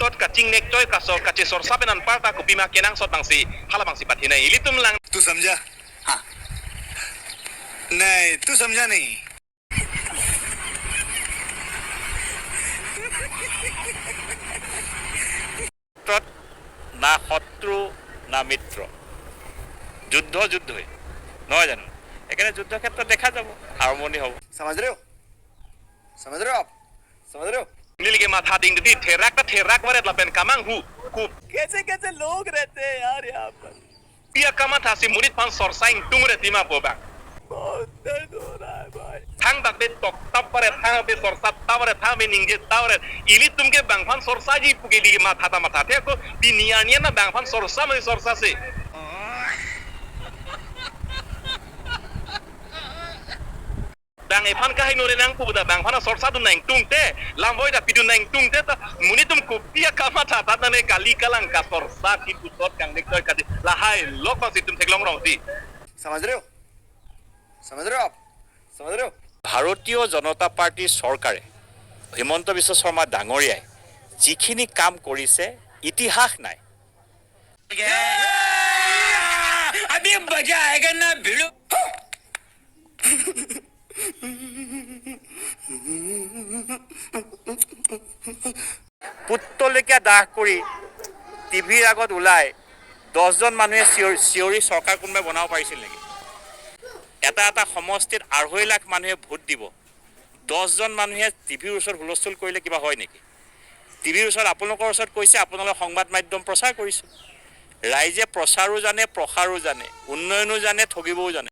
sot kacing nek toy kasor kace sor sabenan parta ko pima kenang sot bangsi hala bangsi pathina ilitum lang तू समझा हाँ नहीं तू समझा नहीं না শত্ৰু না মিত্ৰ যুদ্ধ যুদ্ধই নহয় জানো এখানে যুদ্ধ ক্ষেত্ৰত দেখা যাব হাৰমনি হ'ব समझ रहे हो आप समझ रहे हो नीलगे माथा दिंग दी ठेराक वरे लपेन kamang hu ku कैसे लोग रहते हैं यार यहाँ पर pia kama thasi munit pan sor saing tungre tima boba बहुत दर्द हो रहा है भाई thang bak be tok tap pare thang be sor sat tawre thang be ningge tawre ili tumke bangphan sor saji pugeli matha te ko biniania na bangphan sor sa me sor sa se bang e phan ka hai nore nang puda bang phana sor sa dun nang tungte lamboi da pidu nang tungte ta munitum ko pia kama tha ta ne kali kalang ka sor sa ki tu sot kang nek toy ka la hai lok pa situm theklong rong ti समझ रहे हो आप समझ रहे हो ভাৰতীয় জনতা পাৰ্টিৰ চৰকাৰে হিমন্ত বিশ্ব শৰ্মা ডাঙৰীয়াই যিখিনি কাম কৰিছে ইতিহাস নাই अभी मजा आएगा ना भिड़ो পুত্তলৈকে দাহ কৰি টিভিৰ আগত ওলাই 10 জন মানুহে চিঞৰি চৰকাৰ কোনোবাই বনাব পাৰিছিল নেকি এটা সমষ্টিত 2.5 লাখ মানুহে ভোট দিব 10 জন মানুহে টিভিৰ ওচৰত হুলস্থুল কৰিলে কিবা হয় নেকি টিভিৰ ওচৰত আপোনালোকৰ ওচৰত কৈছে আপোনালোকে সংবাদ মাধ্যম প্ৰচাৰ কৰিছে ৰাইজে প্ৰচাৰো জানে প্ৰসাৰো জানে উন্নয়নো জানে ঠগিবও জানে